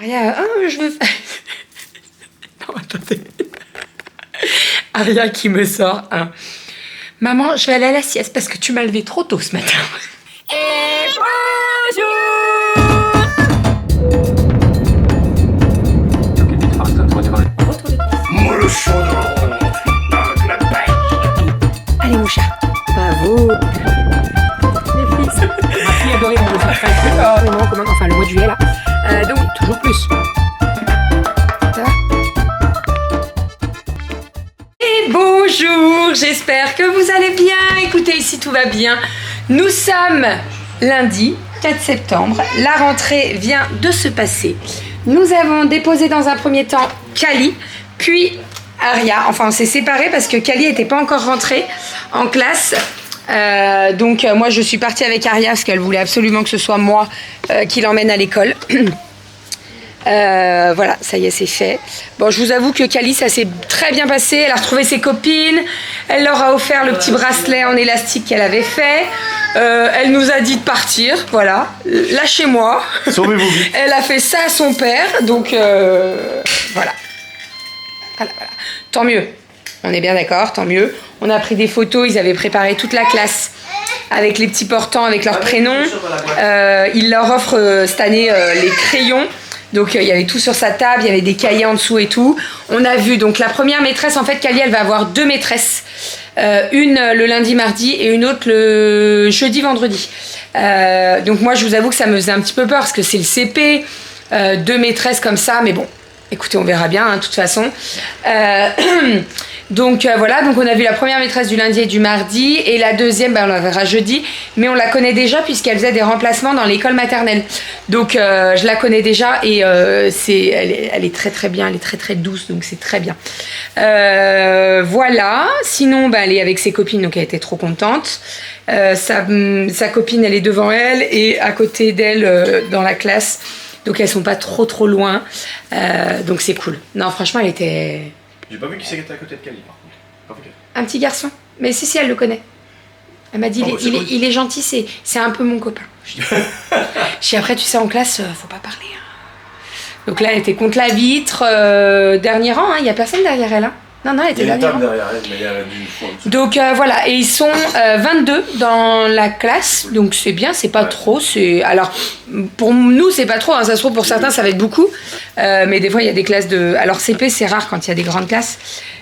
Aria, oh, je veux faire... Non, attendez. Aria qui me sort un... Maman, je vais aller à la sieste parce que tu m'as levé trop tôt ce matin. Et bonjour. Allez mon chat, bravo. Les fils. Ma fille adorait mon enfin le mois de juillet là. Donc toujours plus. Ça va? Et bonjour, j'espère que vous allez bien. Écoutez, ici tout va bien. Nous sommes lundi 4 septembre. La rentrée vient de se passer. Nous avons déposé dans un premier temps Kali, puis Aria. Enfin, on s'est séparés parce que Kali n'était pas encore rentrée en classe. Donc moi je suis partie avec Aria parce qu'elle voulait absolument que ce soit moi qui l'emmène à l'école. Voilà, ça y est, c'est fait. Bon, je vous avoue que Kali, ça s'est très bien passé. Elle a retrouvé ses copines. Elle leur a offert le petit bracelet en élastique qu'elle avait fait. Elle nous a dit de partir. Voilà, lâchez-moi. Sauvez-vous vite. Elle a fait ça à son père. Donc, voilà. Voilà. Tant mieux. On est bien d'accord, tant mieux. On a pris des photos. Ils avaient préparé toute la classe avec les petits portants, avec leurs prénoms. Ils leur offrent cette année les crayons. Donc il y avait tout sur sa table, il y avait des cahiers en dessous et tout. On a vu donc la première maîtresse, en fait Kali elle va avoir deux maîtresses. Une le lundi, mardi et une autre le jeudi, vendredi. Donc moi je vous avoue que ça me faisait un petit peu peur parce que c'est le CP, deux maîtresses comme ça, mais bon, écoutez on verra bien hein, de toute façon. Donc voilà, donc on a vu la première maîtresse du lundi et du mardi et la deuxième, on la verra jeudi, mais on la connaît déjà puisqu'elle faisait des remplacements dans l'école maternelle. Donc je la connais déjà et elle est très très bien, elle est très très douce, donc c'est très bien. Voilà, sinon elle est avec ses copines, donc elle était trop contente. Sa copine elle est devant elle et à côté d'elle dans la classe, donc elles sont pas trop loin, donc c'est cool. Non franchement elle était... J'ai pas vu qui c'était à côté de Kali par contre. Un petit garçon. Mais si, elle le connaît. Elle m'a dit, il est gentil, c'est un peu mon copain. Je dis après, tu sais, en classe, faut pas parler. Hein. Donc là, elle était contre la vitre, dernier rang, il n'y a personne derrière elle. Hein. Non, elle était dernier rang. Derrière elle, mais il y a du fond. Donc voilà, et ils sont 22 dans la classe, donc c'est bien, c'est pas trop. Alors, pour nous, c'est pas trop, hein, ça se trouve pour certains, ça va être beaucoup. Mais des fois, il y a des classes de... Alors CP, c'est rare quand il y a des grandes classes.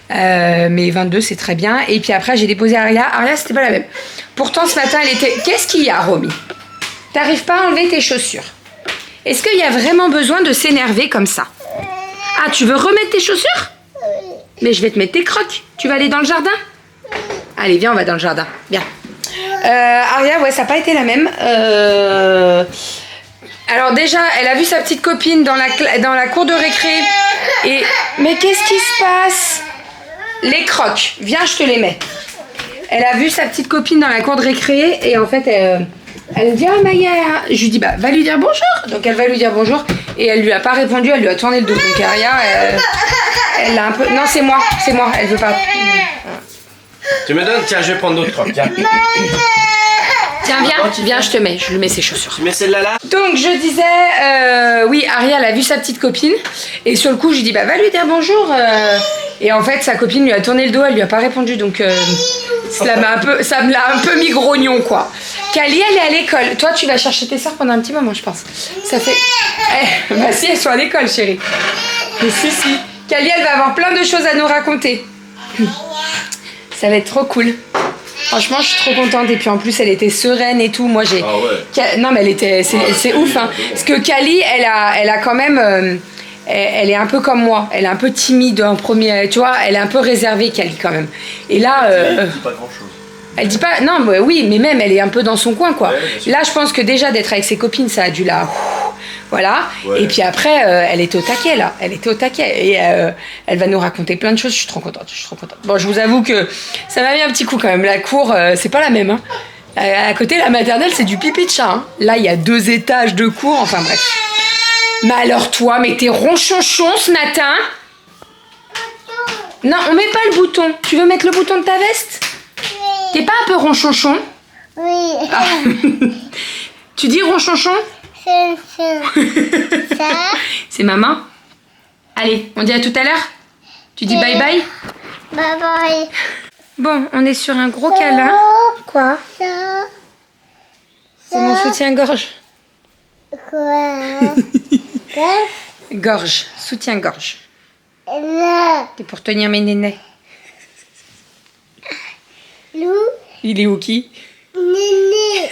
Mais 22, c'est très bien. Et puis après, j'ai déposé Aria. Aria, c'était pas la même. Pourtant, ce matin, elle était... Qu'est-ce qu'il y a, Romy? T'arrives pas à enlever tes chaussures? Est-ce qu'il y a vraiment besoin de s'énerver comme ça? Ah, tu veux remettre tes chaussures? Mais je vais te mettre tes crocs. Tu vas aller dans le jardin? Allez, viens, on va dans le jardin. Viens. Aria, ouais, ça n'a pas été la même. Alors déjà, elle a vu sa petite copine dans la cour de récré. Mais qu'est-ce qui se passe? Les crocs. Viens, je te les mets. Elle a vu sa petite copine dans la cour de récré. Et en fait, elle me dit, oh Maya. Je lui dis, va lui dire bonjour. Donc elle va lui dire bonjour. Et elle lui a pas répondu, elle lui a tourné le dos. Donc Aria, elle a un peu... Non, c'est moi, elle veut pas. Tu me donnes? Tiens, je vais prendre d'autres crocs. Tiens, viens, je lui mets ses chaussures. Tu mets celle-là là? Donc je disais, oui, Aria, elle a vu sa petite copine. Et sur le coup, je lui dis, va lui dire bonjour. Et en fait, sa copine lui a tourné le dos, elle lui a pas répondu. Donc ça me l'a un peu mis grognon, quoi. Kali, elle est à l'école. Toi, tu vas chercher tes sœurs pendant un petit moment, je pense. Ça fait... bah si, elles sont à l'école, chérie. Mais si. Kali, elle va avoir plein de choses à nous raconter. Ça va être trop cool. Franchement, je suis trop contente. Et puis en plus, elle était sereine et tout. Moi, j'ai... Ah ouais. Non, mais elle était... C'est ouf, hein. Parce que Kali, elle a quand même... Elle est un peu comme moi. Elle est un peu timide en premier. Tu vois, elle est un peu réservée, Kali, quand même. Et là... Elle dit pas grand-chose. Elle dit pas... Non, mais oui, mais même, elle est un peu dans son coin, quoi. Ouais, là, je pense que déjà, d'être avec ses copines, ça a dû la... Voilà. Ouais. Et puis après, elle était au taquet, là. Elle était au taquet. Et elle va nous raconter plein de choses. Je suis trop contente. Bon, je vous avoue que ça m'a mis un petit coup, quand même. La cour, c'est pas la même, hein. À côté, la maternelle, c'est du pipi de chat, hein. Là, il y a 2 étages de cour. Enfin, bref. Mais alors, toi, mais t'es ronchonchon ce matin? Non, on met pas le bouton. Tu veux mettre le bouton de ta veste? T'es pas un peu ronchonchon? Oui. Ah. Tu dis ronchonchon? Ça. C'est maman? Allez, on dit à tout à l'heure? Tu dis bye bye? Bye bye. Bon, on est sur un gros câlin. Quoi? C'est mon soutien-gorge. Quoi? Gorge, soutien-gorge. Là. C'est pour tenir mes nénés. Lou. Il est où qui? Néné.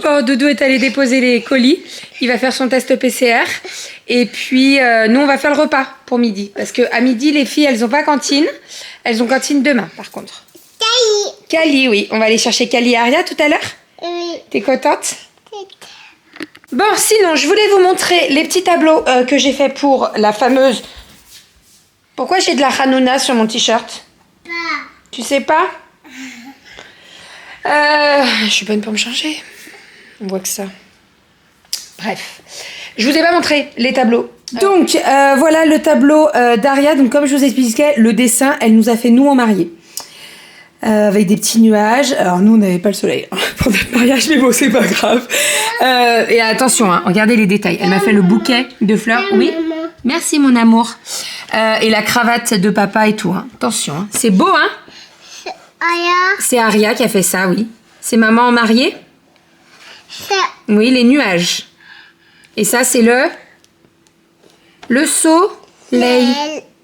Bon, Doudou est allé déposer les colis. Il va faire son test PCR. Et puis, nous, on va faire le repas pour midi. Parce qu'à midi, les filles, elles n'ont pas cantine. Elles ont cantine demain, par contre. Kali, oui. On va aller chercher Kali et Aria tout à l'heure. Oui. T'es contente? Bon, sinon, je voulais vous montrer les petits tableaux que j'ai fait pour la fameuse... Pourquoi j'ai de la Hanouna sur mon t-shirt? Tu sais pas? Je suis bonne pour me changer. On voit que ça. Bref. Je vous ai pas montré les tableaux. Donc, voilà le tableau d'Aria. Donc, comme je vous expliquais, le dessin, elle nous a fait nous en mariés. Avec des petits nuages. Alors, nous, on n'avait pas le soleil pour notre mariage, mais bon, c'est pas grave. Et attention, hein, regardez les détails. Elle m'a fait le bouquet de fleurs. Oui. Merci, mon amour. Et la cravate de papa et tout. Hein. Attention, hein. C'est beau, hein? Aya. C'est Aria qui a fait ça, oui. C'est maman en mariée? Ça. Oui, les nuages. Et ça, c'est le soleil.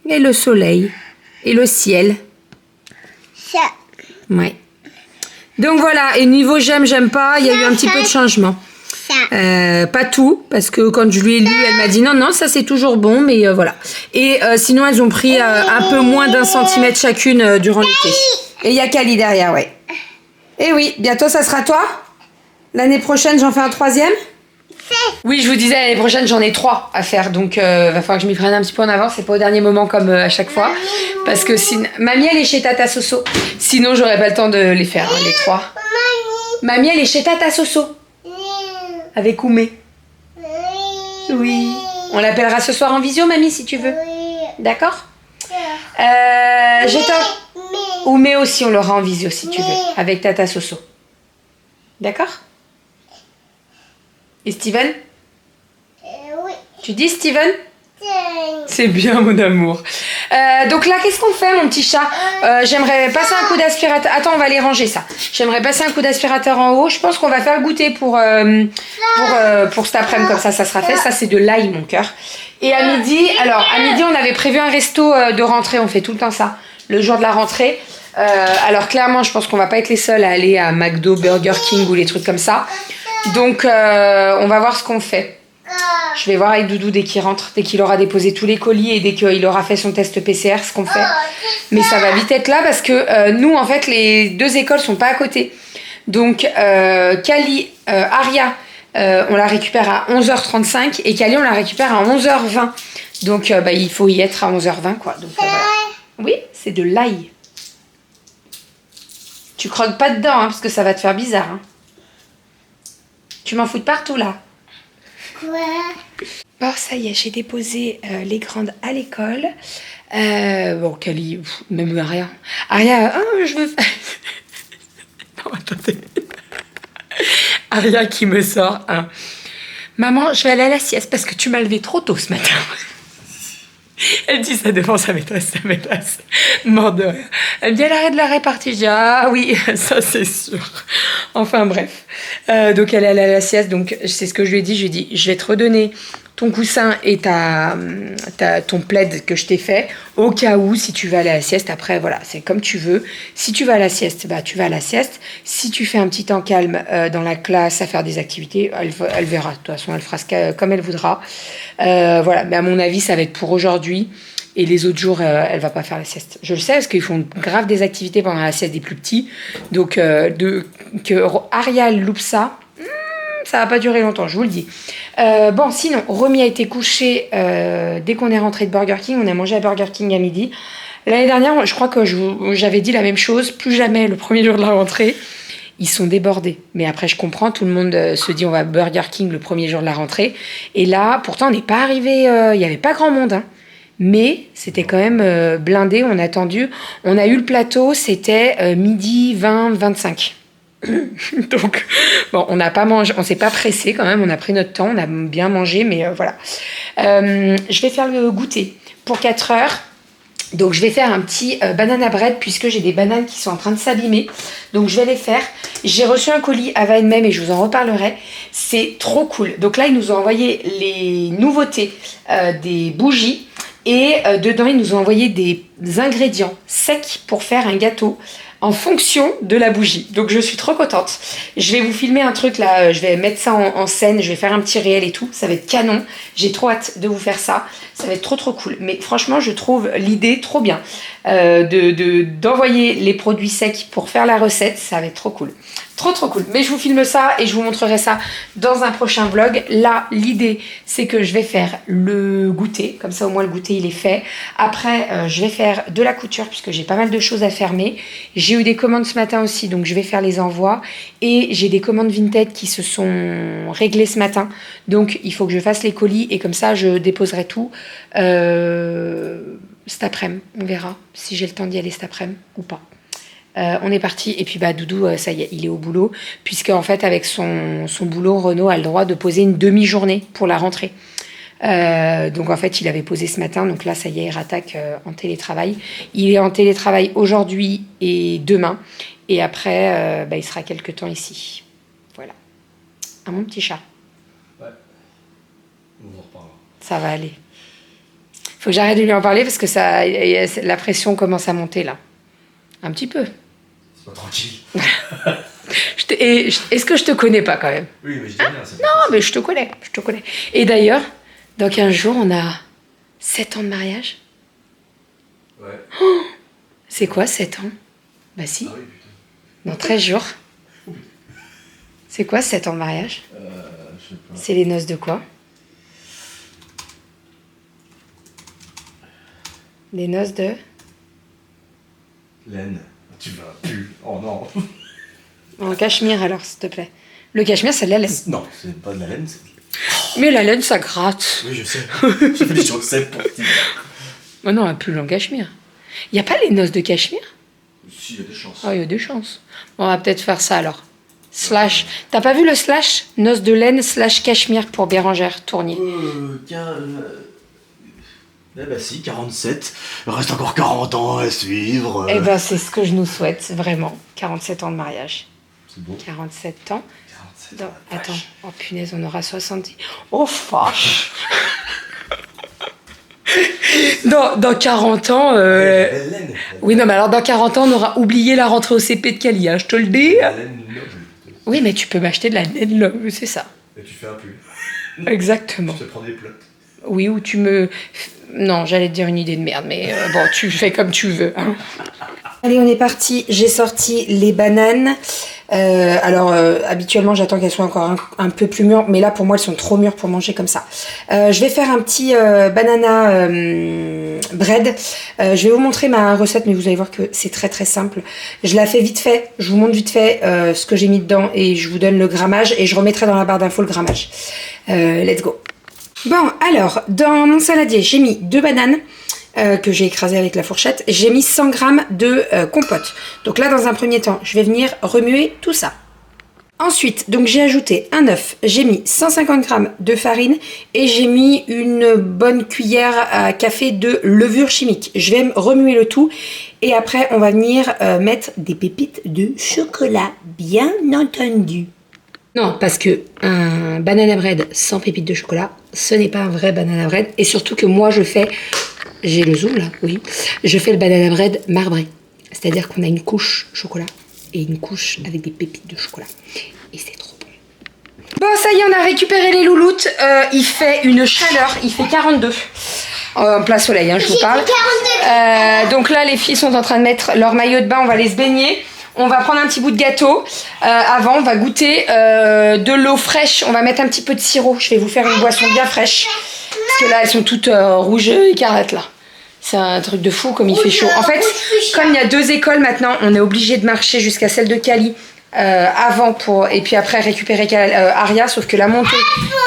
Et le soleil. Et le ciel. Ça. Ouais. Donc voilà, et niveau j'aime pas, il y a eu un petit peu de changement. Ça. Pas tout, parce que quand je lui ai lu, elle m'a dit non, ça c'est toujours bon, mais voilà. Et sinon, elles ont pris un peu moins d'1 centimètre chacune durant l'été. Et il y a Kali derrière, ouais. Et oui, bientôt ça sera toi. L'année prochaine, j'en fais un 3e. Oui, je vous disais, l'année prochaine, j'en ai 3 à faire, donc va falloir que je m'y prenne un petit peu en avance, c'est pas au dernier moment comme à chaque fois. Parce que si... Mamie, elle est chez Tata Soso. Sinon, j'aurais pas le temps de les faire, hein, les 3. Mamie, elle est chez Tata Soso. Avec Oumé. Oui. On l'appellera ce soir en visio, mamie, si tu veux. D'accord? Oumé aussi, on l'aura en visio, si tu veux. Avec Tata Soso. D'accord? Et Steven? Oui. Tu dis Steven? C'est bien, mon amour. Donc là, qu'est-ce qu'on fait, mon petit chat? J'aimerais passer un coup d'aspirateur. Attends, on va les ranger, ça. J'aimerais passer un coup d'aspirateur en haut. Je pense qu'on va faire le goûter pour cet après-midi, comme ça sera fait. Ça, c'est de l'ail, mon cœur. Et à midi, on avait prévu un resto de rentrée. On fait tout le temps ça, le jour de la rentrée. Alors, clairement, je pense qu'on va pas être les seuls à aller à McDo, Burger King ou les trucs comme ça. Donc, on va voir ce qu'on fait. Je vais voir avec Doudou dès qu'il rentre, dès qu'il aura déposé tous les colis et dès qu'il aura fait son test PCR, ce qu'on fait. Mais ça va vite être là parce que nous, en fait, les 2 écoles sont pas à côté. Donc, Kali, Aria, on la récupère à 11h35 et Kali, on la récupère à 11h20. Donc, il faut y être à 11h20, quoi. Donc, voilà. Oui, c'est de l'ail. Tu croques pas dedans, hein, parce que ça va te faire bizarre. Hein. Tu m'en fous de partout, là. Bon, ça y est, j'ai déposé les grandes à l'école. Bon, Kali, même Aria. Aria, je veux... Non, attendez. Aria qui me sort un... Maman, je vais aller à la sieste parce que tu m'as levé trop tôt ce matin. Elle dit ça devant sa maîtresse mort de rire. Elle me dit, elle arrête de la répartie. Je dis, ah oui, ça c'est sûr. Enfin bref. Donc elle est allée à la sieste, donc c'est ce que je lui ai dit. Je lui ai dit, je vais te redonner ton coussin et ton plaid que je t'ai fait, au cas où, si tu vas à la sieste. Après, voilà, c'est comme tu veux. Si tu vas à la sieste, bah tu vas à la sieste. Si tu fais un petit temps calme dans la classe à faire des activités, elle verra. De toute façon, elle fera comme elle voudra. Voilà, mais à mon avis, ça va être pour aujourd'hui. Et les autres jours, elle va pas faire la sieste. Je le sais parce qu'ils font grave des activités pendant la sieste des plus petits. Donc, que Ariel loupe ça, ça va pas durer longtemps, je vous le dis. Bon, sinon, Romy a été couché dès qu'on est rentré de Burger King. On a mangé à Burger King à midi. L'année dernière, je crois que j'avais dit la même chose. Plus jamais le premier jour de la rentrée. Ils sont débordés. Mais après, je comprends. Tout le monde se dit on va à Burger King le premier jour de la rentrée. Et là, pourtant, on n'est pas arrivé. Il n'y avait pas grand monde. Hein. Mais c'était quand même blindé. On a attendu. On a eu le plateau. C'était midi 20, 25. Donc, bon, on n'a pas mangé, on s'est pas pressé quand même, on a pris notre temps, on a bien mangé, mais voilà. Je vais faire le goûter pour 4 heures. Donc, je vais faire un petit banana bread puisque j'ai des bananes qui sont en train de s'abîmer. Donc, je vais les faire. J'ai reçu un colis à Même et je vous en reparlerai. C'est trop cool. Donc là, ils nous ont envoyé les nouveautés des bougies. Et dedans, ils nous ont envoyé des ingrédients secs pour faire un gâteau en fonction de la bougie. Donc je suis trop contente. Je vais vous filmer un truc là, je vais mettre ça en scène, je vais faire un petit réel et tout. Ça va être canon. J'ai trop hâte de vous faire ça. Ça va être trop cool. Mais franchement, je trouve l'idée trop bien d'envoyer les produits secs pour faire la recette. Ça va être trop cool. Trop cool. Mais je vous filme ça et je vous montrerai ça dans un prochain vlog. Là, l'idée, c'est que je vais faire le goûter. Comme ça, au moins, le goûter, il est fait. Après, je vais faire de la couture puisque j'ai pas mal de choses à fermer. J'ai eu des commandes ce matin aussi, donc je vais faire les envois. Et j'ai des commandes Vinted qui se sont réglées ce matin. Donc, il faut que je fasse les colis et comme ça, je déposerai tout cet après-midi. On verra si j'ai le temps d'y aller cet après-midi ou pas. On est parti et puis Doudou ça y est, il est au boulot puisque en fait avec son boulot, Renaud a le droit de poser une demi-journée pour la rentrée. Donc en fait il avait posé ce matin, donc là ça y est, il rattaque en télétravail. Il est en télétravail aujourd'hui et demain et après il sera quelques temps ici. Voilà. À mon petit chat. Ouais. On en reparlera. Ça va aller. Faut que j'arrête de lui en parler parce que la pression commence à monter là. Un petit peu. C'est pas tranquille. Est-ce que je te connais pas quand même? Oui, mais je dis rien. Non, mais je te connais. Et d'ailleurs, dans 15 jours, on a 7 ans de mariage. Ouais. Oh, c'est quoi 7 ans? Bah si. Ah oui, putain. Dans 13 jours. C'est quoi 7 ans de mariage? Je sais pas. C'est les noces de quoi? Les noces de... Laine. Tu vas plus. Oh non. En cachemire alors, s'il te plaît. Le cachemire, c'est de la laine. Non, c'est pas de la laine. Mais la laine, ça gratte. Oui, je sais. J'ai fait des chaussettes pour ti. Oh non, un pull en cachemire. Il n'y a pas les noces de cachemire? Si, il y a des chances. Ah, il y a des chances. On va peut-être faire ça alors. Slash. T'as pas vu le slash? Noces de laine / cachemire pour Bérangère Tournier. Eh ben si, 47. Il reste encore 40 ans à suivre. Eh ben, c'est ce que je nous souhaite, vraiment. 47 ans de mariage. C'est beau. 47 ans. 47 ans. Attends. Oh punaise, on aura 70. Oh, fâche. Dans 40 ans... Laine. Oui, non, mais alors dans 40 ans, on aura oublié la rentrée au CP de Cali, hein, je te le dis. La laine noble. Oui, mais tu peux m'acheter de la laine longue, c'est ça. Et tu fais un pull. Exactement. Tu te prends des plots. Oui, ou tu me... Non, j'allais te dire une idée de merde, mais bon, tu fais comme tu veux. Hein. Allez, on est parti. J'ai sorti les bananes. Habituellement, j'attends qu'elles soient encore un peu plus mûres, mais là, pour moi, elles sont trop mûres pour manger comme ça. Je vais faire un petit banana bread. Je vais vous montrer ma recette, mais vous allez voir que c'est très simple. Je la fais vite fait. Je vous montre vite fait ce que j'ai mis dedans et je vous donne le grammage et je remettrai dans la barre d'infos le grammage. Let's go. Bon, alors, dans mon saladier, j'ai mis 2 bananes que j'ai écrasées avec la fourchette. J'ai mis 100 g de compote. Donc là, dans un premier temps, je vais venir remuer tout ça. Ensuite, donc j'ai ajouté un œuf. J'ai mis 150 g de farine et j'ai mis une bonne cuillère à café de levure chimique. Je vais remuer le tout et après, on va venir mettre des pépites de chocolat, bien entendu. Non, parce que un banana bread sans pépites de chocolat, ce n'est pas un vrai banana bread. Et surtout que moi, je fais... J'ai le zoom là, oui. Je fais le banana bread marbré. C'est-à-dire qu'on a une couche chocolat et une couche avec des pépites de chocolat. Et c'est trop bon. Bon, ça y est, on a récupéré les louloutes. Il fait une chaleur, il fait 42. En plein soleil, hein, je vous parle. Donc là, les filles sont en train de mettre leur maillot de bain. On va aller se baigner. On va prendre un petit bout de gâteau. Avant, on va goûter de l'eau fraîche. On va mettre un petit peu de sirop. Je vais vous faire une boisson bien fraîche. Parce que là, elles sont toutes rouges écarlates, là. C'est un truc de fou comme il fait chaud. En fait, comme il y a 2 écoles maintenant, on est obligé de marcher jusqu'à celle de Cali avant et puis après récupérer Aria. Sauf que la montée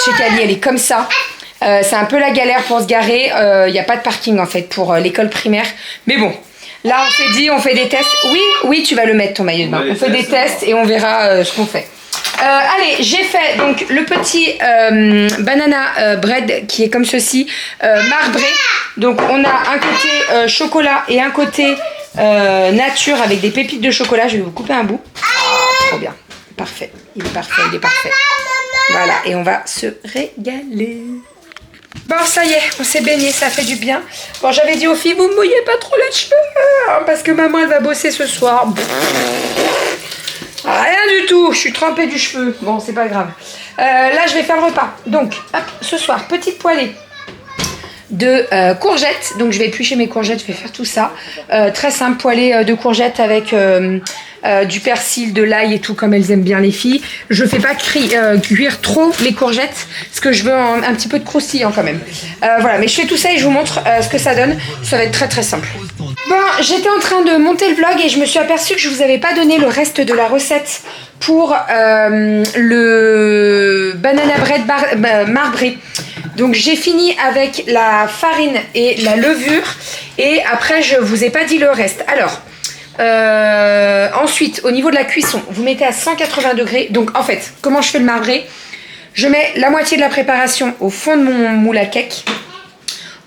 chez Cali, elle est comme ça. C'est un peu la galère pour se garer. Il n'y a pas de parking, en fait, pour l'école primaire. Mais bon. Là, on s'est dit, on fait des tests. Oui, oui, tu vas le mettre ton maillot de bain. On fait des tests et on verra ce qu'on fait. Allez, j'ai fait donc le petit banana bread qui est comme ceci, marbré. Donc on a un côté chocolat et un côté nature avec des pépites de chocolat. Je vais vous couper un bout. Oh, trop bien. Parfait. Il est parfait, il est parfait. Voilà, et on va se régaler. Bon, ça y est, on s'est baigné, ça fait du bien. Bon, j'avais dit aux filles, vous me mouillez pas trop les cheveux, hein, parce que maman, elle va bosser ce soir. Rien du tout, je suis trempée du cheveu. Bon, c'est pas grave. Là, je vais faire le repas. Donc, hop, ce soir, petite poêlée de courgettes. Donc, je vais éplucher mes courgettes, je vais faire tout ça. Très simple, poêlée de courgettes avec du persil, de l'ail et tout, comme elles aiment bien les filles. Je fais pas cuire trop les courgettes, parce que je veux un petit peu de croustillant quand même. Voilà, mais je fais tout ça et je vous montre ce que ça donne. Ça va être très très simple. Bon, j'étais en train de monter le vlog et je me suis aperçue que je vous avais pas donné le reste de la recette pour le banana bread marbré. Donc j'ai fini avec la farine et la levure et après je vous ai pas dit le reste. Alors ensuite au niveau de la cuisson, vous mettez à 180 degrés. Donc en fait, comment je fais le marbré? Je mets la moitié de la préparation au fond de mon moule à cake.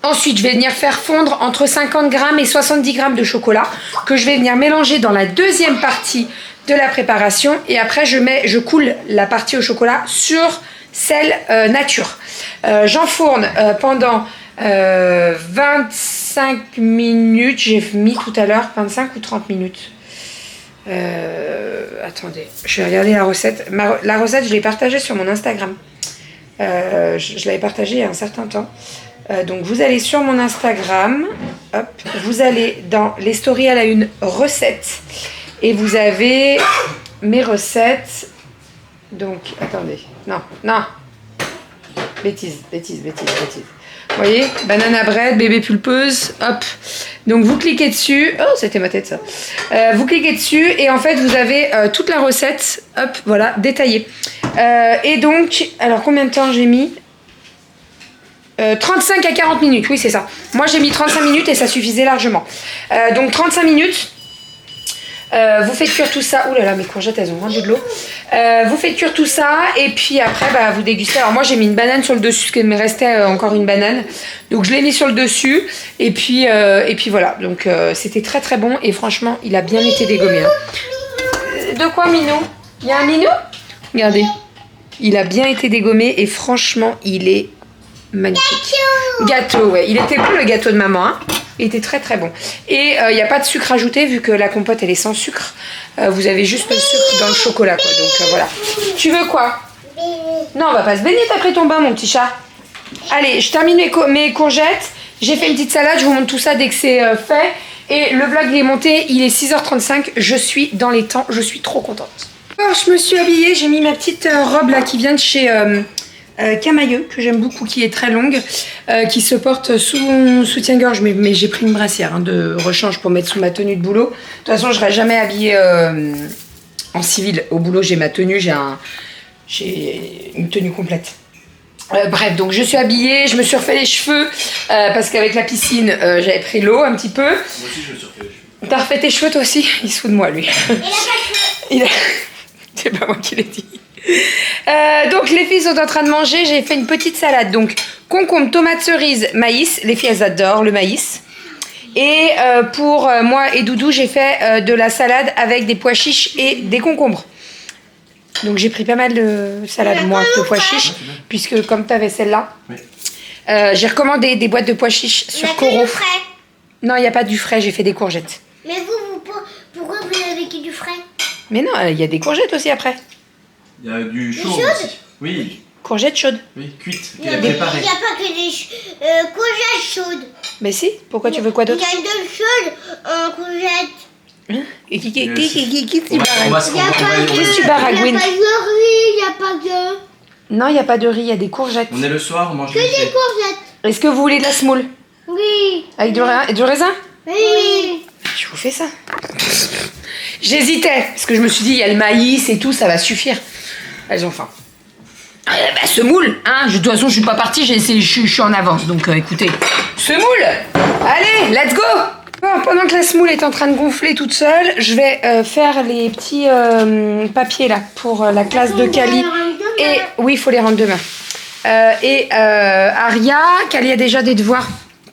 Ensuite, je vais venir faire fondre entre 50 g et 70 g de chocolat que je vais venir mélanger dans la deuxième partie de la préparation. Et après, je coule la partie au chocolat sur celle nature. J'enfourne pendant 25 minutes. J'ai mis tout à l'heure 25 ou 30 minutes. Attendez, je vais regarder la recette. La recette, je l'ai partagée sur mon Instagram. Je l'avais partagée il y a un certain temps. Donc vous allez sur mon Instagram, hop, vous allez dans les stories à la une recettes et vous avez mes recettes. Donc attendez, non, bêtise. Vous voyez, banana bread, bébé pulpeuse, hop. Donc vous cliquez dessus, oh c'était ma tête ça. Vous cliquez dessus et en fait vous avez toute la recette, hop, voilà, détaillée. Et donc, alors combien de temps j'ai mis? 35 à 40 minutes, oui c'est ça. Moi j'ai mis 35 minutes et ça suffisait largement. Donc 35 minutes, vous faites cuire tout ça. Ouh là là, mes courgettes elles ont rendu de l'eau. Vous faites cuire tout ça et puis après vous dégustez. Alors moi j'ai mis une banane sur le dessus parce qu'il me restait encore une banane. Donc je l'ai mis sur le dessus et puis voilà. Donc c'était très très bon et franchement il a bien été dégommé. Hein. De quoi Minou? Il y a un Minou? Regardez. Il a bien été dégommé et franchement il est magnifique. Gâteau, ouais. Il était bon le gâteau de maman, hein. Il était très très bon. Et il n'y a pas de sucre ajouté vu que la compote elle est sans sucre. Vous avez juste le sucre dans le chocolat quoi. Donc voilà. Tu veux quoi? Non, on va pas se baigner, t'as pris ton bain mon petit chat. Allez, je termine mes courgettes. J'ai fait une petite salade, je vous montre tout ça dès que c'est fait. Et le vlog il est monté, il est 6h35. Je suis dans les temps, je suis trop contente. Alors je me suis habillée, j'ai mis ma petite robe là qui vient de chez... Camailleux, que j'aime beaucoup, qui est très longue, qui se porte sous mon soutien-gorge, mais j'ai pris une brassière de rechange pour mettre sous ma tenue de boulot. De toute façon, je ne serai jamais habillée en civil. Au boulot, j'ai ma tenue, j'ai une tenue complète. Bref, donc je suis habillée, je me suis refait les cheveux, parce qu'avec la piscine, j'avais pris l'eau un petit peu. Moi aussi, je me suis refait les cheveux. T'as refait tes cheveux, toi aussi? Il se fout de moi, lui. C'est pas moi qui l'ai dit. Donc les filles sont en train de manger. J'ai fait une petite salade, donc concombre, tomate cerise, maïs. Les filles elles adorent le maïs. Et pour moi et Doudou j'ai fait de la salade avec des pois chiches et des concombres. Donc j'ai pris pas mal de salade moi de pois chiches, puisque comme tu avais celle-là, j'ai recommandé des boîtes de pois chiches sur Coro. Non, il n'y a pas du frais, j'ai fait des courgettes. Mais pourquoi vous avez que du frais? Mais non, il y a des courgettes aussi après. Il y a du chaud aussi. Oui. Courgettes chaudes. Oui, cuites. Il n'y a pas que des courgettes chaudes. Mais si, pourquoi tu veux quoi d'autre? Il y a deux chaudes en courgettes. Et qui tu Il baragouines? n'y a pas de riz, il n'y a pas de... Non, il n'y a pas de riz, il y a des courgettes. On est le soir, on mange Que des courgettes. Est-ce que vous voulez de la semoule? Oui. Avec du raisin? Oui. Je vous fais ça. J'hésitais, parce que je me suis dit, il y a le maïs et tout, ça va suffire. Elles ont faim. Semoule, hein. De toute façon, je suis pas partie, je suis en avance. Donc, écoutez, semoule. Allez, let's go. Bon, pendant que la semoule est en train de gonfler toute seule, je vais faire les petits papiers là pour la classe de Kali. Et oui, il faut les rendre demain. Aria, Kali a déjà des devoirs.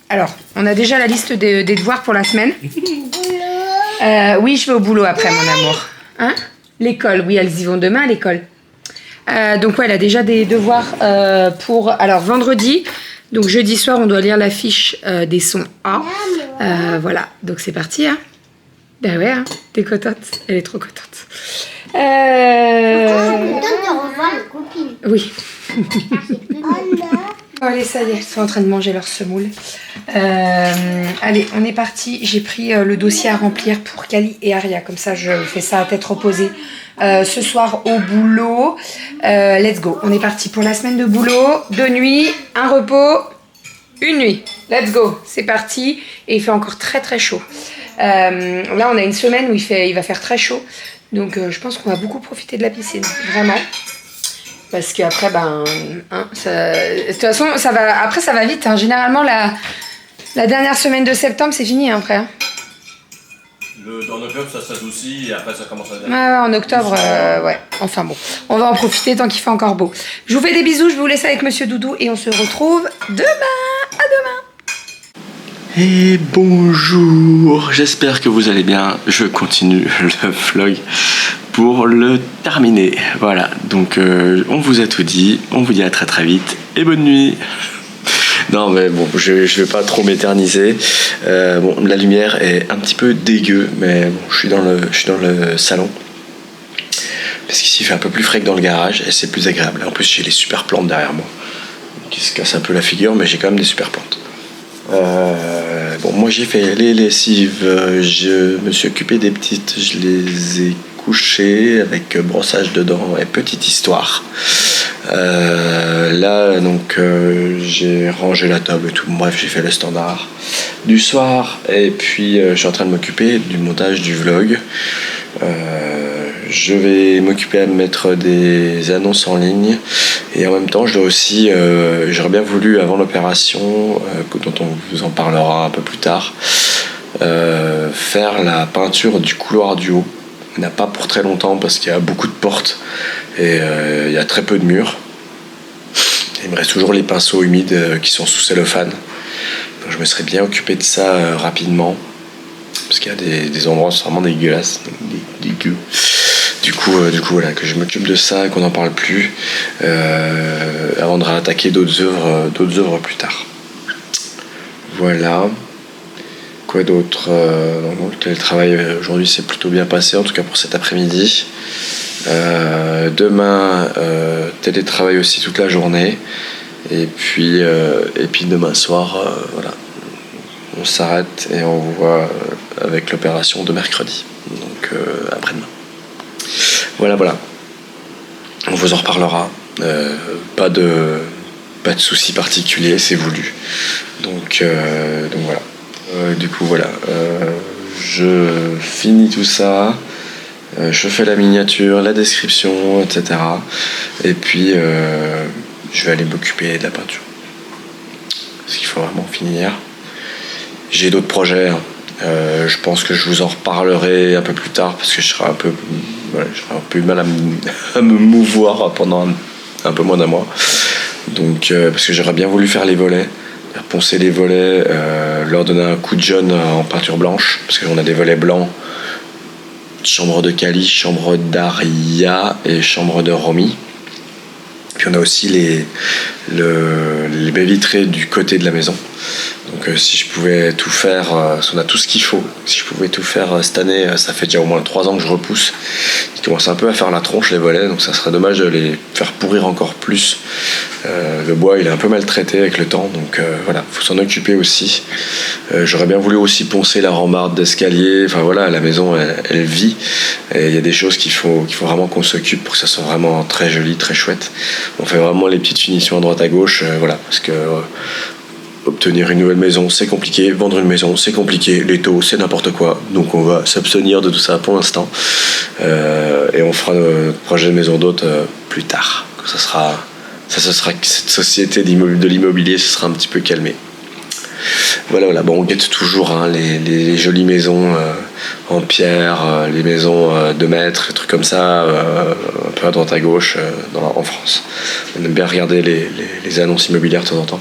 Alors, on a déjà la liste des devoirs pour la semaine. Oui, je vais au boulot après, mon amour. Hein? L'école, oui, elles y vont demain à l'école. Donc, ouais, elle a déjà des devoirs pour... Alors, vendredi, donc jeudi soir, on doit lire la fiche des sons A. Voilà, donc c'est parti. Hein. Ben ouais, hein, t'es contente. Elle est trop contente. Oui. Allez, ça y est, elles sont en train de manger leur semoule. Allez, on est parti. J'ai pris le dossier à remplir pour Kali et Aria. Comme ça, je fais ça à tête reposée. Ce soir au boulot. Let's go. On est parti pour la semaine de boulot. 2 nuits, un repos, une nuit. Let's go. C'est parti. Et il fait encore très très chaud. Là, on a une semaine où il va faire très chaud. Donc, je pense qu'on va beaucoup profiter de la piscine. Vraiment. Parce qu'après, de toute façon, ça va vite. Hein. Généralement, la dernière semaine de septembre, c'est fini hein, après. Hein. En octobre, ça s'adoucit et après, ça commence à... Ouais, en octobre, ouais. Enfin bon, on va en profiter tant qu'il fait encore beau. Je vous fais des bisous, je vous laisse avec Monsieur Doudou et on se retrouve demain. À demain. Et bonjour, j'espère que vous allez bien. Je continue le vlog pour le terminer. Voilà, donc on vous a tout dit, on vous dit à très très vite et bonne nuit. Non mais bon, je vais pas trop m'éterniser. Bon, la lumière est un petit peu dégueu, mais bon, je suis dans le salon. Parce qu'ici il fait un peu plus frais que dans le garage et c'est plus agréable. En plus j'ai les super plantes derrière moi qui se cassent un peu la figure, mais j'ai quand même des super plantes. Bon, moi j'ai fait les lessives, je me suis occupé des petites, je les ai couchées avec brossage dedans et petite histoire. Là donc j'ai rangé la table et tout, bref j'ai fait le standard du soir et puis je suis en train de m'occuper du montage du vlog. Je vais m'occuper à mettre des annonces en ligne et en même temps je dois aussi j'aurais bien voulu avant l'opération dont on vous en parlera un peu plus tard faire la peinture du couloir du haut. Il n'y en a pas pour très longtemps parce qu'il y a beaucoup de portes et il y a très peu de murs. Il me reste toujours les pinceaux humides qui sont sous cellophane, donc je me serais bien occupé de ça rapidement parce qu'il y a des endroits vraiment dégueulasses, dégueux. Du coup, voilà, que je m'occupe de ça et qu'on n'en parle plus avant de réattaquer d'autres œuvres plus tard. Voilà. Quoi d'autre le télétravail aujourd'hui s'est plutôt bien passé, en tout cas pour cet après-midi. Demain, télétravail aussi toute la journée. Et puis demain soir, voilà, on s'arrête et on voit avec l'opération de mercredi. Donc après-demain. Voilà. On vous en reparlera. Pas de soucis particuliers, c'est voulu. Donc voilà. Du coup voilà. Je finis tout ça. Je fais la miniature, la description, etc. Et puis je vais aller m'occuper de la peinture. Parce qu'il faut vraiment finir. J'ai d'autres projets. Je pense que je vous en reparlerai un peu plus tard parce que je serai un peu mal à me mouvoir pendant un peu moins d'un mois. Donc parce que j'aurais bien voulu faire les volets, poncer les volets, leur donner un coup de jaune en peinture blanche parce qu'on a des volets blancs. Chambre de Kali, chambre d'Aria et chambre de Romy. Puis on a aussi les baies vitrées du côté de la maison. Donc si je pouvais tout faire, on a tout ce qu'il faut. Si je pouvais tout faire cette année, ça fait déjà au moins 3 ans que je repousse. Ils commencent un peu à faire la tronche les volets, donc ça serait dommage de les faire pourrir encore plus. Le bois il est un peu maltraité avec le temps, donc voilà, faut s'en occuper aussi. J'aurais bien voulu aussi poncer la rambarde d'escalier. Enfin voilà, la maison elle vit et il y a des choses qu'il faut vraiment qu'on s'occupe pour que ça soit vraiment très joli, très chouette. On fait vraiment les petites finitions à droite à gauche, voilà, parce que obtenir une nouvelle maison c'est compliqué, vendre une maison c'est compliqué, les taux c'est n'importe quoi, donc on va s'abstenir de tout ça pour l'instant et on fera notre projet de maison d'hôte plus tard. Ça sera cette société de l'immobilier se sera un petit peu calmée. Voilà. Bon, on guette toujours hein, les jolies maisons en pierre, les maisons de maître, des trucs comme ça, un peu à droite à gauche en France. On aime bien regarder les annonces immobilières de temps en temps,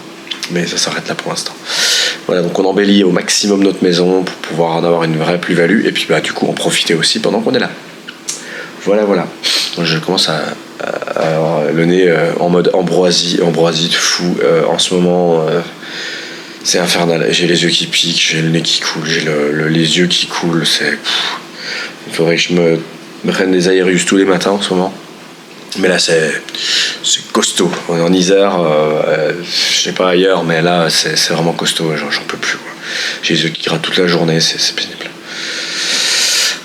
mais ça s'arrête là pour l'instant. Voilà, donc on embellit au maximum notre maison pour pouvoir en avoir une vraie plus-value et puis du coup en profiter aussi pendant qu'on est là. Voilà. Je commence à avoir le nez en mode ambroisie de fou en ce moment. C'est infernal. J'ai les yeux qui piquent, j'ai le nez qui coule, j'ai les yeux qui coulent. Il faudrait que je me prenne des Aerius tous les matins en ce moment. Mais là, c'est costaud. On est en Isère, je sais pas ailleurs, mais là, c'est vraiment costaud. J'en peux plus. Quoi. J'ai les yeux qui grattent toute la journée, c'est pénible.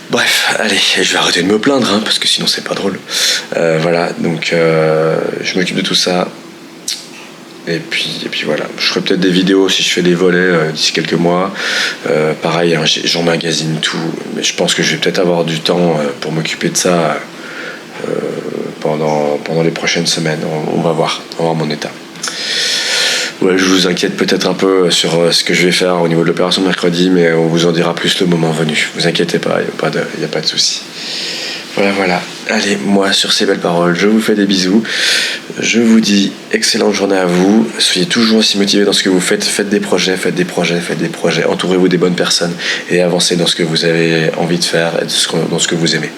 Bref, allez, je vais arrêter de me plaindre, hein, parce que sinon c'est pas drôle. Voilà, donc je m'occupe de tout ça. Et puis voilà, je ferai peut-être des vidéos si je fais des volets d'ici quelques mois. Pareil, hein, j'emmagasine tout, mais je pense que je vais peut-être avoir du temps pour m'occuper de ça pendant les prochaines semaines. On va voir mon état. Ouais, je vous inquiète peut-être un peu sur ce que je vais faire au niveau de l'opération de mercredi, mais on vous en dira plus le moment venu. Vous inquiétez pas, il n'y a pas de souci. Voilà. Allez, moi, sur ces belles paroles, je vous fais des bisous. Je vous dis excellente journée à vous. Soyez toujours aussi motivés dans ce que vous faites. Faites des projets. Entourez-vous des bonnes personnes et avancez dans ce que vous avez envie de faire et dans ce que vous aimez.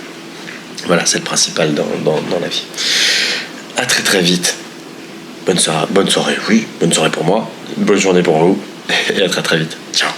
Voilà, c'est le principal dans la vie. À très très vite. Bonne soirée pour moi. Bonne journée pour vous. Et à très très vite. Ciao.